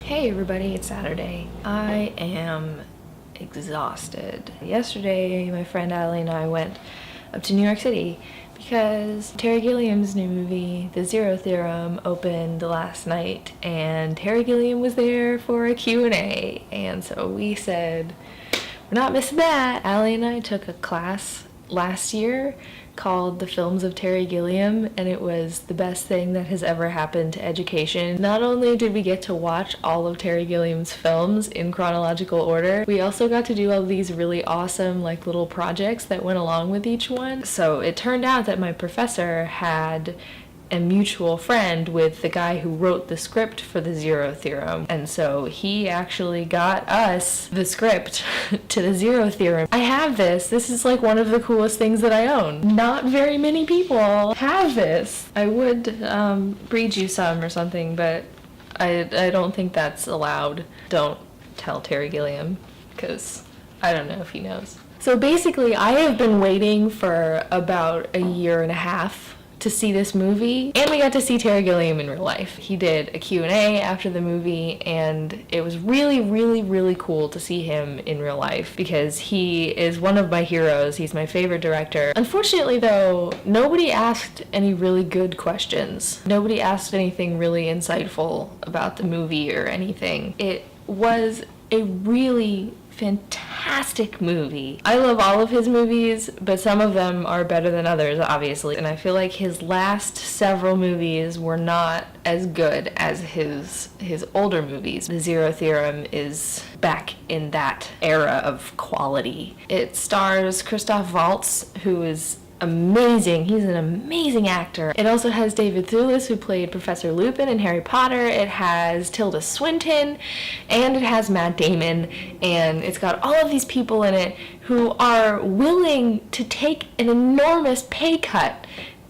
Hey everybody, it's Saturday. I am exhausted. Yesterday, my friend Allie and I went up to New York City because Terry Gilliam's new movie, The Zero Theorem, opened last night, and Terry Gilliam was there for a Q&A, and so we said, we're not missing that. Allie and I took a class last year called The Films of Terry Gilliam, and it was the best thing that has ever happened to education. Not only did we get to watch all of Terry Gilliam's films in chronological order, we also got to do all these really awesome little projects that went along with each one. So it turned out that my professor had a mutual friend with the guy who wrote the script for The Zero Theorem, and so he actually got us the script to The Zero Theorem. I have this. This is one of the coolest things that I own. Not very many people have this. I would breed you some or something, but I don't think that's allowed. Don't tell Terry Gilliam, because I don't know if he knows. So basically, I have been waiting for about a year and a half to see this movie, and we got to see Terry Gilliam in real life. He did a Q&A after the movie, and it was really, really, really cool to see him in real life because he is one of my heroes. He's my favorite director. Unfortunately, though, nobody asked any really good questions. Nobody asked anything really insightful about the movie or anything. It was a really fantastic movie. I love all of his movies, but some of them are better than others, obviously. And I feel like his last several movies were not as good as his older movies. The Zero Theorem is back in that era of quality. It stars Christoph Waltz, who is amazing. He's an amazing actor. It also has David Thewlis, who played Professor Lupin in Harry Potter. It has Tilda Swinton, and it has Matt Damon, and it's got all of these people in it who are willing to take an enormous pay cut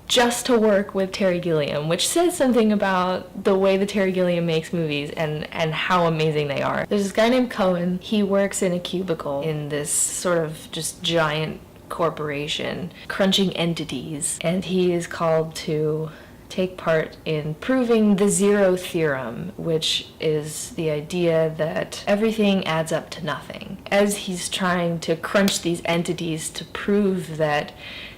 just to work with Terry Gilliam, which says something about the way that Terry Gilliam makes movies and how amazing they are. There's this guy named Cohen. He works in a cubicle in this sort of just giant corporation, crunching entities, and he is called to take part in proving the Zero Theorem, which is the idea that everything adds up to nothing. As he's trying to crunch these entities to prove that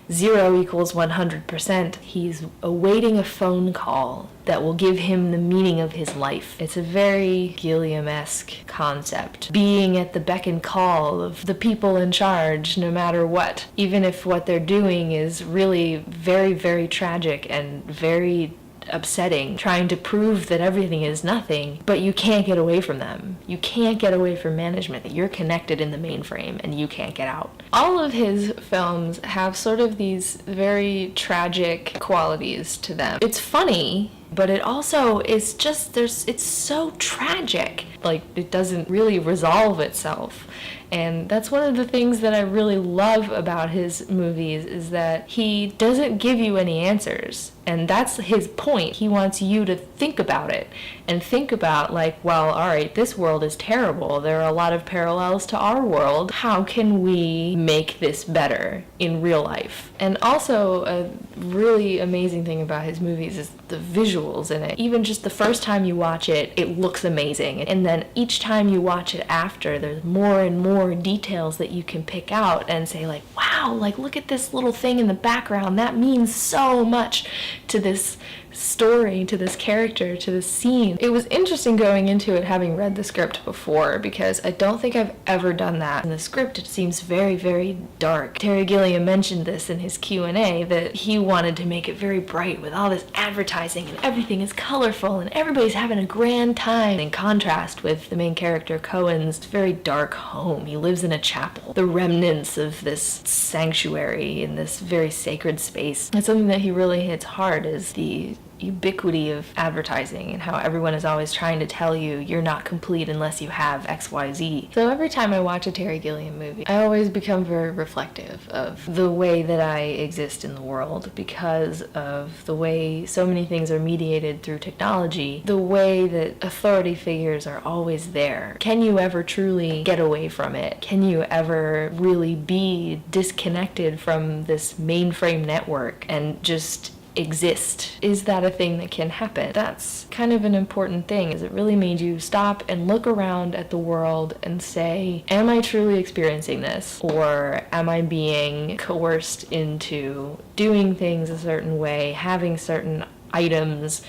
0 equals 100%, he's awaiting a phone call that will give him the meaning of his life. It's a very Gilliam-esque concept. Being at the beck and call of the people in charge, no matter what. Even if what they're doing is really very, very tragic and very upsetting, trying to prove that everything is nothing, but you can't get away from them. You can't get away from management. You're connected in the mainframe and you can't get out. All of his films have sort of these very tragic qualities to them. It's funny, but it also is just, it's so tragic. It doesn't really resolve itself. And that's one of the things that I really love about his movies, is that he doesn't give you any answers. And that's his point. He wants you to think about it and think about well, all right, this world is terrible. There are a lot of parallels to our world. How can we make this better in real life? And also a really amazing thing about his movies is the visuals in it. Even just the first time you watch it, it looks amazing. And then each time you watch it after, there's more and more details that you can pick out and say wow, look at this little thing in the background. That means so much to this story, to this character, to this scene. It was interesting going into it having read the script before, because I don't think I've ever done that. In the script, it seems very, very dark. Terry Gilliam mentioned this in his Q&A, that he wanted to make it very bright with all this advertising and everything is colorful and everybody's having a grand time, in contrast with the main character Cohen's very dark home. He lives in a chapel, the remnants of this sanctuary in this very sacred space. That's something that he really hits hard, is the ubiquity of advertising and how everyone is always trying to tell you you're not complete unless you have XYZ. So every time I watch a Terry Gilliam movie, I always become very reflective of the way that I exist in the world, because of the way so many things are mediated through technology, the way that authority figures are always there. Can you ever truly get away from it? Can you ever really be disconnected from this mainframe network and just exist? Is that a thing that can happen? That's kind of an important thing, is it really made you stop and look around at the world and say, am I truly experiencing this? Or am I being coerced into doing things a certain way, having certain items,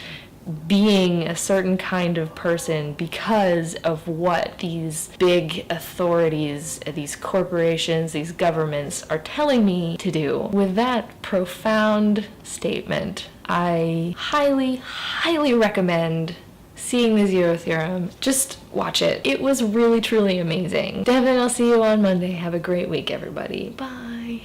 being a certain kind of person because of what these big authorities, these corporations, these governments are telling me to do? With that profound statement, I highly, highly recommend seeing the Zero Theorem. Just watch it. It was really, truly amazing. Deven, I'll see you on Monday. Have a great week, everybody. Bye.